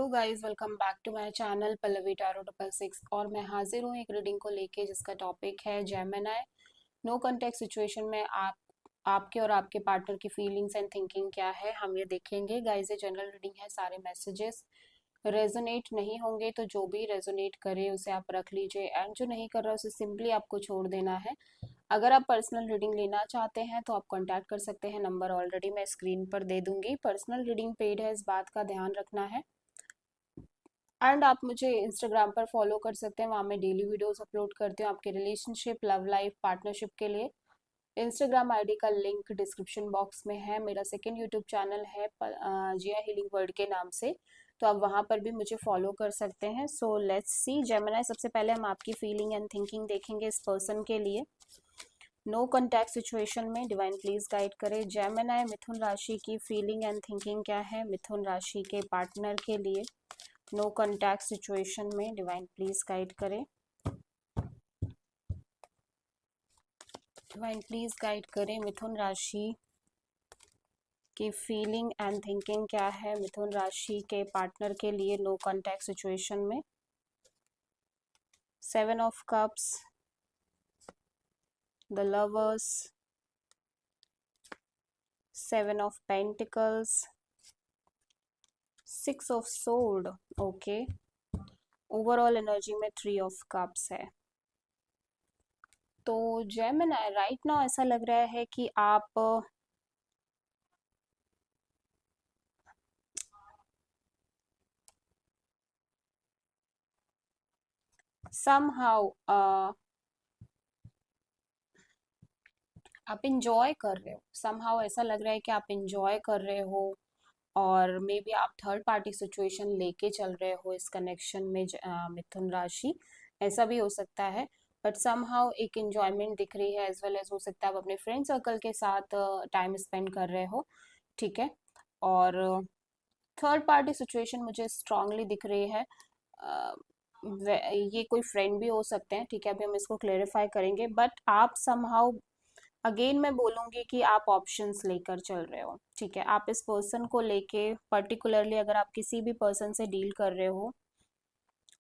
Hello guys, welcome back to my channel Pallavi tarot 666। और मैं हाजिर हूँ एक रीडिंग को लेके जिसका टॉपिक है जेमिनी। नो कॉन्टेक्स्ट सिचुएशन में आपके और आपके पार्टनर की फीलिंग्स एंड थिंकिंग क्या है, हम ये देखेंगे। गाइस, ये जनरल रीडिंग है, सारे मैसेजेस रेजोनेट नहीं होंगे, तो जो भी रेजोनेट करे उसे आप रख लीजिए एंड जो नहीं कर रहा उसे सिंपली आपको छोड़ देना है। अगर आप पर्सनल रीडिंग लेना चाहते हैं तो आप कांटेक्ट कर सकते हैं, नंबर ऑलरेडी मैं स्क्रीन पर दे दूंगी। पर्सनल रीडिंग पेड है, इस बात का ध्यान रखना है। एंड आप मुझे इंस्टाग्राम पर फॉलो कर सकते हैं, वहाँ मैं डेली वीडियोस अपलोड करती हूँ आपके रिलेशनशिप, लव लाइफ, पार्टनरशिप के लिए। इंस्टाग्राम आईडी का लिंक डिस्क्रिप्शन बॉक्स में है। मेरा सेकंड यूट्यूब चैनल है जिया हीलिंग वर्ल्ड के नाम से, तो आप वहाँ पर भी मुझे फॉलो कर सकते हैं। सो लेट्स सी जेमिनी, सबसे पहले हम आपकी फीलिंग एंड थिंकिंग देखेंगे इस पर्सन के लिए। नो कॉन्टैक्ट सिचुएशन में डिवाइन प्लीज गाइड करें जेमिनी, मिथुन राशि की फीलिंग एंड थिंकिंग क्या है मिथुन राशि के पार्टनर के लिए। नो कॉन्टैक्ट सिचुएशन में डिवाइन प्लीज गाइड करें। डिवाइन प्लीज गाइड करें मिथुन राशि की फीलिंग एंड थिंकिंग क्या है मिथुन राशि के पार्टनर के लिए नो कॉन्टैक्ट सिचुएशन में। 7 of cups, the lovers, 7 of pentacles, 6 of sword. Okay, overall energy में 3 ऑफ कप्स है। तो जेमिनी, राइट नाउ ऐसा लग रहा है कि आप somehow आप इंजॉय कर रहे हो। समहाउ ऐसा लग रहा है कि आप इंजॉय कर रहे हो, और मे बी आप थर्ड पार्टी सिचुएशन लेके चल रहे हो इस कनेक्शन में। मिथुन राशि, ऐसा भी हो सकता है, बट समहाउ एक इंजॉयमेंट दिख रही है। एज वेल एज हो सकता है आप अपने फ्रेंड सर्कल के साथ टाइम स्पेंड कर रहे हो, ठीक है। और थर्ड पार्टी सिचुएशन मुझे स्ट्रांगली दिख रही है। अ, ये कोई फ्रेंड भी हो सकते हैं, ठीक है, अभी हम इसको क्लेरिफाई करेंगे। बट आप समहाउ, अगेन मैं बोलूंगी कि आप ऑप्शंस लेकर चल रहे हो, ठीक है। आप इस पर्सन को लेके पर्टिकुलरली, अगर आप किसी भी पर्सन से डील कर रहे हो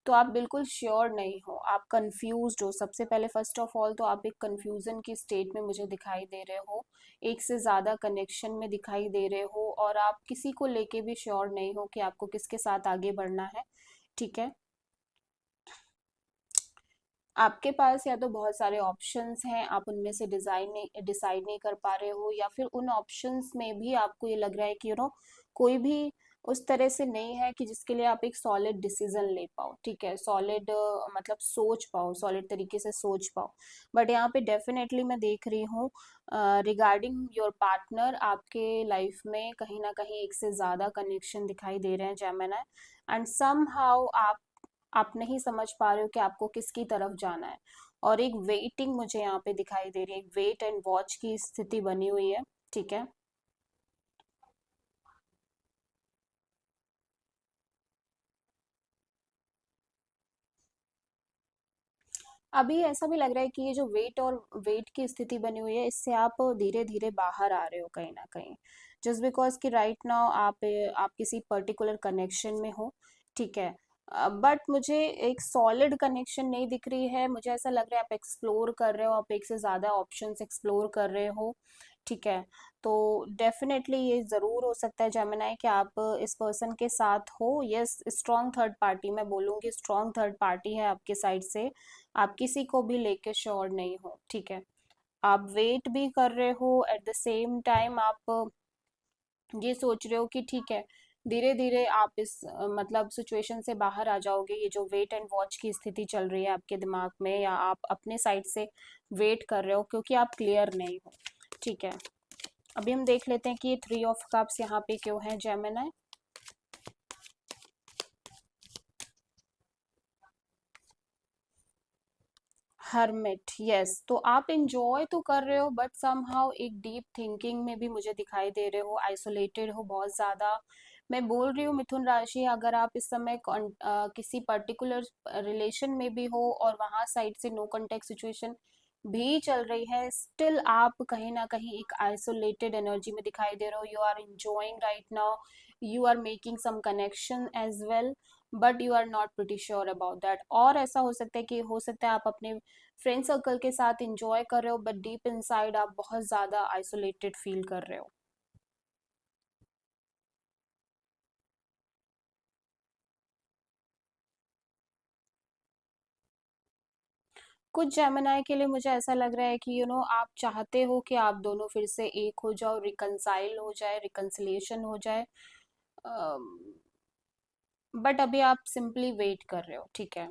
तो आप बिल्कुल श्योर नहीं हो, आप कंफ्यूज्ड हो। सबसे पहले फर्स्ट ऑफ ऑल तो आप एक कंफ्यूजन की स्टेट में मुझे दिखाई दे रहे हो, एक से ज़्यादा कनेक्शन में दिखाई दे रहे हो, और आप किसी को लेके भी श्योर नहीं हो कि आपको किसके साथ आगे बढ़ना है, ठीक है। आपके पास या तो बहुत सारे ऑप्शंस हैं, आप उनमें से डिसाइड नहीं कर पा रहे हो, या फिर उन ऑप्शंस में भी आपको ये लग रहा है कि कोई भी उस तरह से नहीं है कि जिसके लिए आप एक सॉलिड डिसीजन ले पाओ, ठीक है। सॉलिड मतलब सोच पाओ, सॉलिड तरीके से सोच पाओ। बट यहाँ पे डेफिनेटली मैं देख रही हूँ रिगार्डिंग योर पार्टनर, आपके लाइफ में कहीं ना कहीं एक से ज़्यादा कनेक्शन दिखाई दे रहे हैं जेमिनी। एंड सम हाउ आप नहीं समझ पा रहे हो कि आपको किसकी तरफ जाना है, और एक वेटिंग मुझे यहाँ पे दिखाई दे रही है, एक वेट एंड वॉच की स्थिति बनी हुई है, ठीक है। अभी ऐसा भी लग रहा है कि ये जो वेट की स्थिति बनी हुई है, इससे आप धीरे धीरे बाहर आ रहे हो कहीं ना कहीं, जस्ट बिकॉज कि राइट नाउ आप किसी पर्टिकुलर कनेक्शन में हो, ठीक है। बट मुझे एक सॉलिड कनेक्शन नहीं दिख रही है। मुझे ऐसा लग रहा है आप एक्सप्लोर कर रहे हो, आप एक से ज़्यादा ऑप्शंस एक्सप्लोर कर रहे हो, ठीक है। तो डेफिनेटली ये ज़रूर हो सकता है जेमिनी कि आप इस पर्सन के साथ हो। यस, स्ट्रॉन्ग थर्ड पार्टी, मैं बोलूँगी स्ट्रॉन्ग थर्ड पार्टी है आपके साइड से। आप किसी को भी लेके श्योर नहीं हो, ठीक है। आप वेट भी कर रहे हो, एट द सेम टाइम आप ये सोच रहे हो कि ठीक है, धीरे धीरे आप इस मतलब सिचुएशन से बाहर आ जाओगे। ये जो वेट एंड वॉच की स्थिति चल रही है आपके दिमाग में, या आप अपने साइड से वेट कर रहे हो क्योंकि आप क्लियर नहीं हो, ठीक है। अभी हम देख लेते हैं कि ये 3 ऑफ कप्स यहाँ पे क्यों है जेमिनी। हर्मिट, यस, तो आप इंजॉय तो कर रहे हो, बट समहाउ एक डीप थिंकिंग में भी मुझे दिखाई दे रहे हो, आइसोलेटेड हो बहुत ज्यादा। मैं बोल रही हूँ मिथुन राशि, अगर आप इस समय किसी पर्टिकुलर रिलेशन में भी हो और वहां साइड से नो कॉन्टेक्ट सिचुएशन भी चल रही है, स्टिल आप कहीं ना कहीं एक आइसोलेटेड एनर्जी में दिखाई दे रहे हो। You are enjoying right now, you are making some connection as well, but you are not pretty sure about that. और ऐसा हो सकता है कि हो सकता है आप अपने फ्रेंड सर्कल के साथ इंजॉय कर रहे हो, बट डीप इनसाइड आप बहुत ज़्यादा आइसोलेटेड फील कर रहे हो। कुछ जेमिनाई के लिए मुझे ऐसा लग रहा है कि आप चाहते हो कि आप दोनों फिर से एक हो जाओ, रिकनसाइल हो जाए, रिकन्सिलिएशन हो जाए, बट अभी आप सिंपली वेट कर रहे हो, ठीक है।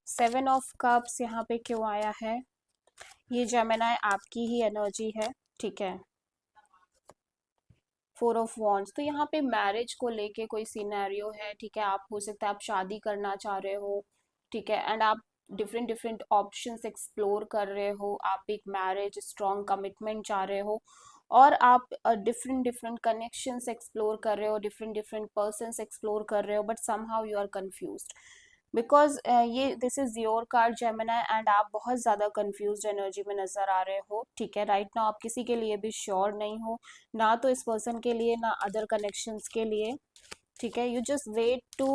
7 ऑफ कप्स यहाँ पे क्यों आया है? ये जेमिनाई आपकी ही एनर्जी है, ठीक है। 4 ऑफ वॉन्ड्स, तो यहाँ पे मैरिज को लेके कोई सिनेरियो है, ठीक है। आप हो सकता है आप शादी करना चाह रहे हो, ठीक है, एंड आप डिफरेंट डिफरेंट ऑप्शंस एक्सप्लोर कर रहे हो, आप एक मैरिज स्ट्रॉन्ग कमिटमेंट चाह रहे हो, और आप डिफरेंट डिफरेंट कनेक्शंस एक्सप्लोर कर रहे हो, डिफरेंट डिफरेंट पर्सन्स एक्सप्लोर कर रहे हो, but somehow you are confused because ये this is your card Gemini, and आप बहुत ज़्यादा कंफ्यूज एनर्जी में नज़र आ रहे हो, ठीक है। राइट नाउ आप किसी के लिए भी श्योर नहीं हो, ना तो इस पर्सन के लिए ना अदर कनेक्शंस के लिए, ठीक है। यू जस्ट वेट टू,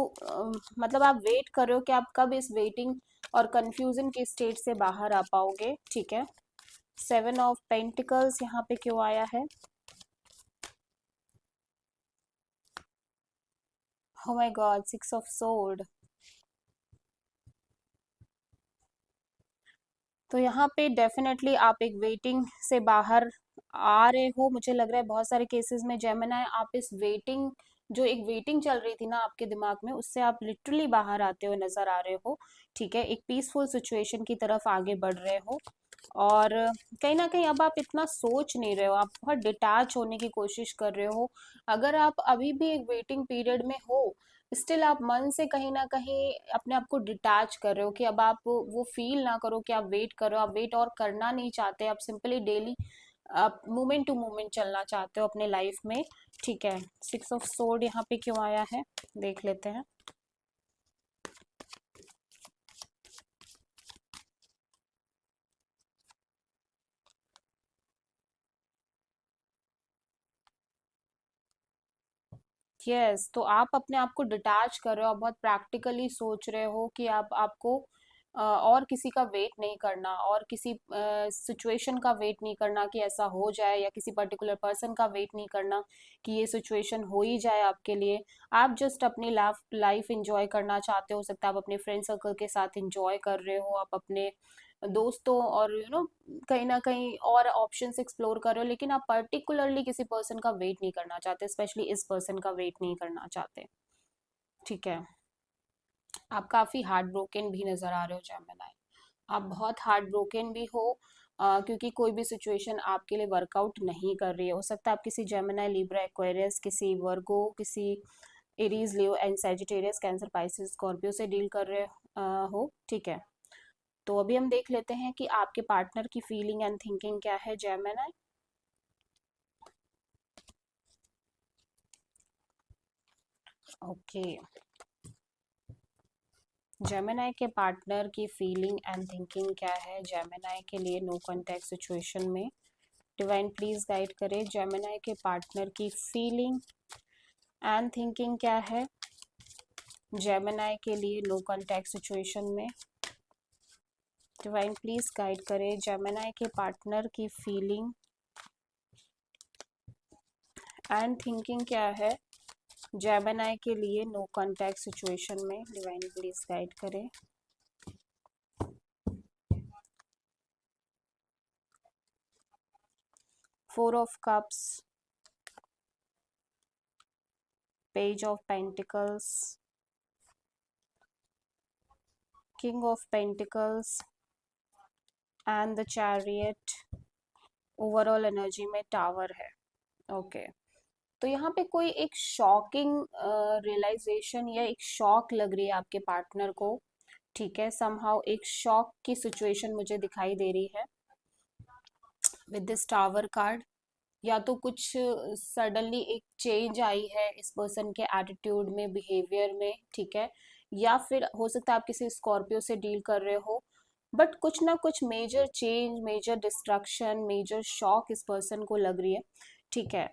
मतलब आप वेट कर रहे हो कि आप कब इस वेटिंग और कंफ्यूजन के स्टेट से बाहर आ पाओगे, ठीक है। 7 ऑफ पेंटिकल्स यहाँ पे क्यों आया है? Oh my God, 6 of sword. तो यहाँ पे डेफिनेटली आप एक वेटिंग से बाहर आ रहे हो, मुझे लग रहा है बहुत सारे केसेस में जेमिनाई आप इस वेटिंग, जो एक वेटिंग चल रही थी ना आपके दिमाग में, उससे आप लिटरली बाहर आते हुए नजर आ रहे हो, ठीक है। एक पीसफुल सिचुएशन की तरफ आगे बढ़ रहे हो, और कहीं ना कहीं अब आप इतना सोच नहीं रहे हो, आप बहुत डिटैच होने की कोशिश कर रहे हो। अगर आप अभी भी एक वेटिंग पीरियड में हो, स्टिल आप मन से कहीं ना कहीं अपने आप को डिटैच कर रहे हो कि अब आप वो फील ना करो कि आप वेट कर रहे हो, आप वेट और करना नहीं चाहते, आप सिंपली डेली आप मोमेंट टू मोमेंट चलना चाहते हो अपने लाइफ में, ठीक है। 6 ऑफ सोर्ड यहाँ पे क्यों आया है, देख लेते हैं। यस, तो आप अपने आप को डिटैच कर रहे हो, आप बहुत प्रैक्टिकली सोच रहे हो कि आप आपको और किसी का वेट नहीं करना, और किसी सिचुएशन का वेट नहीं करना कि ऐसा हो जाए, या किसी पर्टिकुलर पर्सन का वेट नहीं करना कि ये सिचुएशन हो ही जाए आपके लिए। आप जस्ट अपनी लाइफ लाइफ इंजॉय करना चाहते हो सकता है आप अपने फ्रेंड सर्कल के साथ इंजॉय कर रहे हो, आप अपने दोस्तों और कहीं ना कहीं और ऑप्शंस एक्सप्लोर कर रहे हो, लेकिन आप पर्टिकुलरली किसी पर्सन का वेट नहीं करना चाहते, स्पेशली इस पर्सन का वेट नहीं करना चाहते, ठीक है। आप काफी हार्ट ब्रोकन भी नजर आ रहे हो जेमिनी, आप बहुत हार्ट ब्रोकन भी हो, क्योंकि कोई भी सिचुएशन आपके लिए वर्कआउट नहीं कर रही है। हो सकता है आप किसी जेमिनी, लिब्रा, एक्वेरियस, किसी वर्गो, किसी Aries, Leo and Sagittarius, cancer, Pisces, Scorpio से डील कर रहे हो, ठीक है। तो अभी हम देख लेते हैं कि आपके पार्टनर की फीलिंग एंड थिंकिंग क्या है जेमिनी। ओके, जेमिनी के पार्टनर की फीलिंग एंड थिंकिंग क्या है जेमिनी के लिए नो कांटेक्ट सिचुएशन में? डिवाइन प्लीज गाइड करें, जेमिनी के पार्टनर की फीलिंग एंड थिंकिंग क्या है जेमिनी के लिए नो कांटेक्ट सिचुएशन में? डिवाइन प्लीज गाइड करें, जेमिनी के पार्टनर की फीलिंग एंड थिंकिंग क्या है जेमिनी के लिए नो कांटेक्ट सिचुएशन में? डिवाइन प्लीज गाइड करें। 4 of cups, page of pentacles, king of pentacles and the chariot. Overall energy में टावर है, ओके। तो यहाँ पे कोई एक शॉकिंग रियलाइजेशन या एक शॉक लग रही है आपके पार्टनर को, ठीक है। समहाउ एक शॉक की सिचुएशन मुझे दिखाई दे रही है विद दिस टावर कार्ड। या तो कुछ सडनली एक चेंज आई है इस पर्सन के एटीट्यूड में, बिहेवियर में, ठीक है। या फिर हो सकता है आप किसी स्कॉर्पियो से डील कर रहे हो, बट कुछ ना कुछ major change, major destruction, major shock इस पर्सन को लग रही है, ठीक है।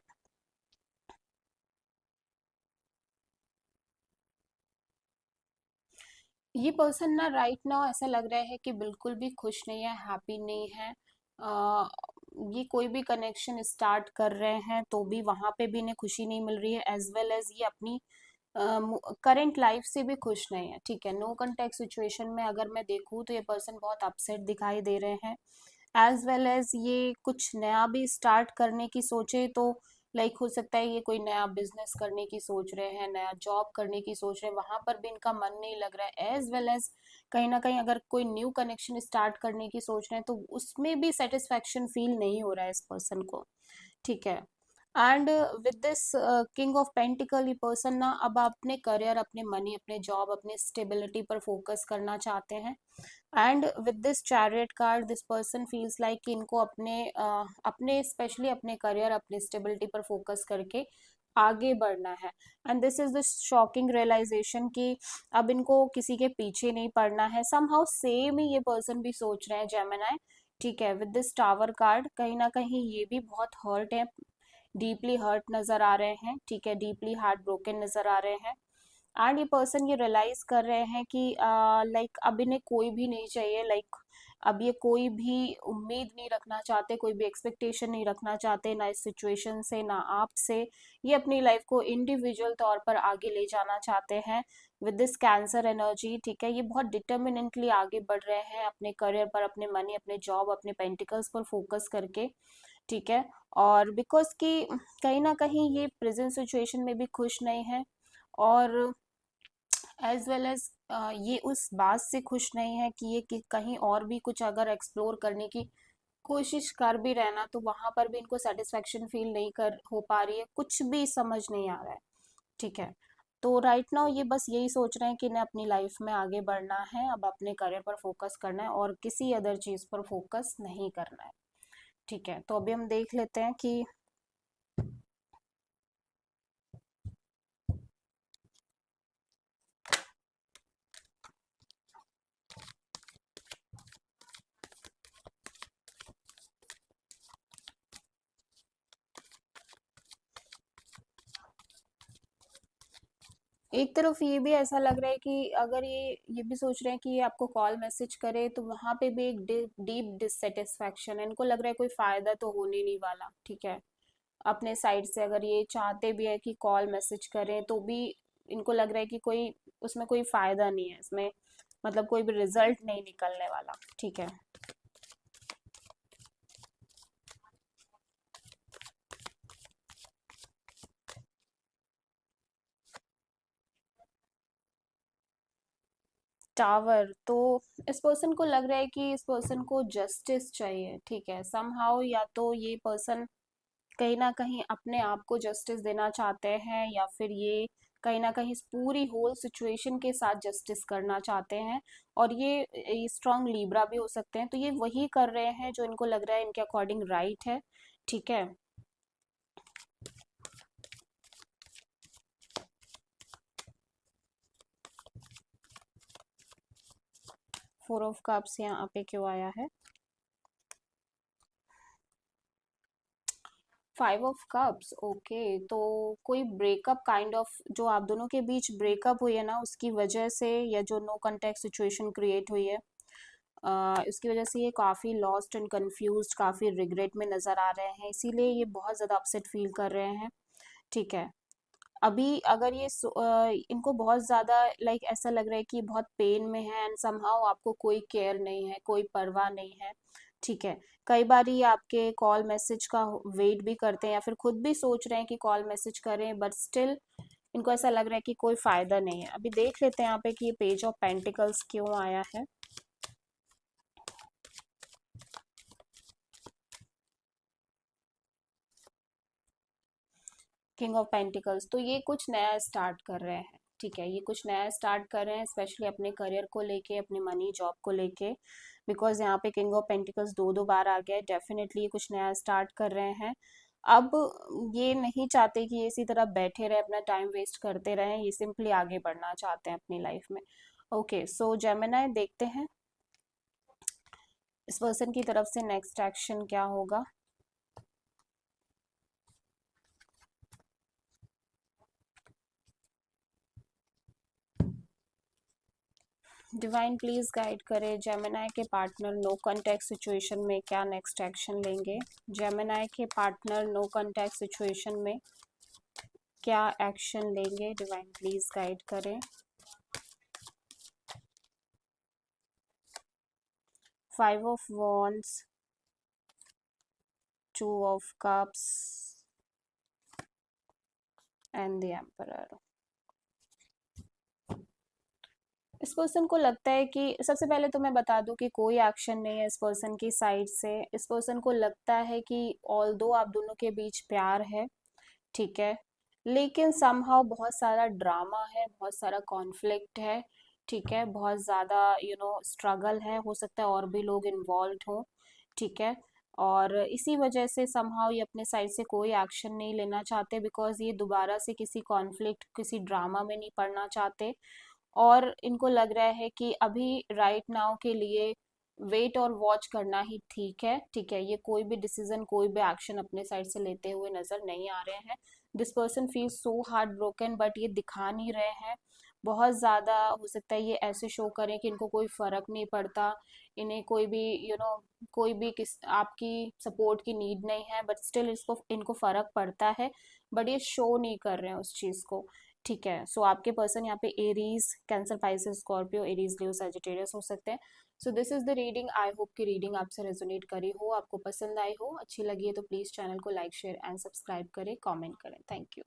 ये पर्सन ना राइट नाउ ऐसा लग रहा है कि बिल्कुल भी खुश नहीं है, हैप्पी नहीं है। अ, ये कोई भी कनेक्शन स्टार्ट कर रहे हैं तो भी वहां पे भी इन्हें खुशी नहीं मिल रही है, एज वेल एज ये अपनी करंट लाइफ से भी खुश नहीं है। ठीक है, नो कॉन्टेक्ट सिचुएशन में अगर मैं देखूँ तो ये पर्सन बहुत अपसेट दिखाई दे रहे हैं। एज वेल एज ये कुछ नया भी स्टार्ट करने की सोचे तो लाइक हो सकता है ये कोई नया बिजनेस करने की सोच रहे हैं, नया जॉब करने की सोच रहे हैं, वहां पर भी इनका मन नहीं लग रहा है। एज वेल एज कहीं ना कहीं अगर कोई न्यू कनेक्शन स्टार्ट करने की सोच रहे हैं तो उसमें भी सेटिस्फेक्शन फील नहीं हो रहा है इस पर्सन को। ठीक है, and with this king of pentacle, ये पर्सन ना अब अपने करियर, अपने मनी, अपने जॉब, अपने स्टेबिलिटी पर फोकस करना चाहते हैं। And with this chariot card, this person feels like कि इनको अपने स्पेशली अपने करियर, अपनी स्टेबिलिटी पर फोकस करके आगे बढ़ना है। And this is the shocking realization कि अब इनको किसी के पीछे नहीं पड़ना है। समहाउ सेम ही ये पर्सन भी सोच रहे हैं, जेमिनाई। ठीक है, विद दिस टावर कार्ड कहीं ना कहीं ये भी बहुत हर्ट है, डीपली हर्ट नजर आ रहे हैं। ठीक है, डीपली हार्ट ब्रोकन नजर आ रहे हैं। एंड ये पर्सन ये रियलाइज कर रहे हैं कि लाइक अब इन्हें कोई भी नहीं चाहिए, लाइक अब ये कोई भी उम्मीद नहीं रखना चाहते, कोई भी एक्सपेक्टेशन नहीं रखना चाहते, ना इस सिचुएशन से ना आप से। ये अपनी लाइफ को इंडिविजुअल तौर पर आगे ले जाना चाहते हैं विद दिस कैंसर एनर्जी। ठीक है, ये बहुत डिटर्मिनेंटली आगे बढ़ रहे हैं अपने करियर पर, अपने मनी, अपने जॉब, अपने पेंटिकल्स पर फोकस करके। ठीक है, और बिकॉज कि कहीं ना कहीं ये प्रेजेंट सिचुएशन में भी खुश नहीं है, और एज वेल एज ये उस बात से खुश नहीं है कि ये कि कहीं और भी कुछ अगर एक्सप्लोर करने की कोशिश कर भी रहना तो वहां पर भी इनको सेटिस्फेक्शन फील नहीं कर हो पा रही है, कुछ भी समझ नहीं आ रहा है। ठीक है, तो राइट नाउ ये बस यही सोच रहे हैं कि इन्हें अपनी लाइफ में आगे बढ़ना है, अब अपने करियर पर फोकस करना है और किसी अदर चीज पर फोकस नहीं करना है। ठीक है, तो अभी हम देख लेते हैं कि एक तरफ ये भी ऐसा लग रहा है कि अगर ये भी सोच रहे हैं कि ये आपको कॉल मैसेज करे तो वहां पे भी एक डीप डिससेटिस्फैक्शन है, इनको लग रहा है कोई फायदा तो होने नहीं वाला। ठीक है, अपने साइड से अगर ये चाहते भी है कि कॉल मैसेज करें तो भी इनको लग रहा है कि कोई उसमें कोई फायदा नहीं है, इसमें मतलब कोई भी रिजल्ट नहीं निकलने वाला। ठीक है, टावर तो इस पर्सन को लग रहा है कि इस पर्सन को जस्टिस चाहिए। ठीक है, समहाउ या तो ये पर्सन कहीं ना कहीं अपने आप को जस्टिस देना चाहते हैं, या फिर ये कहीं ना कहीं इस पूरी होल सिचुएशन के साथ जस्टिस करना चाहते हैं। और ये स्ट्रांग लीब्रा भी हो सकते हैं, तो ये वही कर रहे हैं जो इनको लग रहा है इनके अकॉर्डिंग राइट है। ठीक है, फोर ऑफ कप्स यहाँ पे क्यों आया है? Five of cups, okay. तो कोई ब्रेकअप काइंड ऑफ जो आप दोनों के बीच ब्रेकअप हुई है ना, उसकी वजह से, या जो नो कांटेक्ट सिचुएशन क्रिएट हुई है, इसकी वजह से ये काफ़ी लॉस्ट एंड कंफ्यूज्ड, काफ़ी रिग्रेट में नज़र आ रहे हैं, इसीलिए ये बहुत ज़्यादा अपसेट फील कर रहे हैं। ठीक है, अभी अगर इनको बहुत ज़्यादा लाइक ऐसा लग रहा है कि ये बहुत पेन में है, एंड समहाउ आपको कोई केयर नहीं है, कोई परवाह नहीं है। ठीक है, कई बार ये आपके कॉल मैसेज का वेट भी करते हैं या फिर खुद भी सोच रहे हैं कि कॉल मैसेज करें, बट स्टिल इनको ऐसा लग रहा है कि कोई फायदा नहीं है। अभी देख लेते हैं यहाँ पे कि ये पेज ऑफ पेंटिकल्स क्यों आया है। किंग ऑफ पेंटिकल्स, तो ये कुछ नया स्टार्ट कर रहे हैं। ठीक है, ये कुछ नया स्टार्ट कर रहे हैं, स्पेशली अपने करियर को लेके, अपने मनी जॉब को लेके। बिकॉज यहाँ पे किंग ऑफ पेंटिकल्स दो दो बार आ गया है, डेफिनेटली ये कुछ नया स्टार्ट कर रहे हैं। अब ये नहीं चाहते कि ये इसी तरह बैठे रहे, अपना टाइम वेस्ट करते रहें, ये सिंपली आगे बढ़ना चाहते हैं अपनी लाइफ में। ओके, सो जेमिनाई देखते हैं इस पर्सन की तरफ से नेक्स्ट एक्शन क्या होगा। डिवाइन प्लीज गाइड करे जेमिनाई के पार्टनर नो कांटेक्ट सिचुएशन में क्या नेक्स्ट एक्शन लेंगे। जेमिनाई के पार्टनर नो कांटेक्ट सिचुएशन में क्या एक्शन लेंगे, डिवाइन प्लीज गाइड करें। 5 of wands, 2 of cups and the emperor. इस पर्सन को लगता है कि सबसे पहले तो मैं बता दूं कि कोई एक्शन नहीं है इस पर्सन की साइड से। इस पर्सन को लगता है कि ऑल्दो आप दोनों के बीच प्यार है, ठीक है, लेकिन समहाउ बहुत सारा ड्रामा है, बहुत सारा कॉन्फ्लिक्ट है, ठीक है, बहुत ज़्यादा स्ट्रगल है, हो सकता है और भी लोग इन्वॉल्व हों, ठीक है। और इसी वजह से समहाउ ये अपने साइड से कोई एक्शन नहीं लेना चाहते, बिकॉज ये दोबारा से किसी कॉन्फ्लिक्ट किसी ड्रामा में नहीं पड़ना चाहते। और इनको लग रहा है कि अभी राइट नाउ के लिए वेट और वॉच करना ही ठीक है, ठीक है। ये कोई भी डिसीजन कोई भी एक्शन अपने साइड से लेते हुए नजर नहीं आ रहे हैं। This person feel so heart broken, but ये दिखा नहीं रहे हैं। बहुत ज़्यादा हो सकता है ये ऐसे शो करें कि इनको कोई फ़र्क नहीं पड़ता, इन्हें कोई भी कोई भी किस आपकी सपोर्ट की नीड नहीं है, बट स्टिल इसको इनको फ़र्क पड़ता है, बट ये शो नहीं कर रहे हैं उस चीज़ को, ठीक है। सो आपके पर्सन यहाँ पे Aries, Cancer, Pisces, Scorpio, Aries, Leo, Sagittarius हो सकते हैं। So this is the reading. I hope कि रीडिंग आपसे रेजोनेट करी हो, आपको पसंद आई हो, अच्छी लगी है तो प्लीज़ चैनल को लाइक शेयर एंड सब्सक्राइब करें, कमेंट करें। Thank you.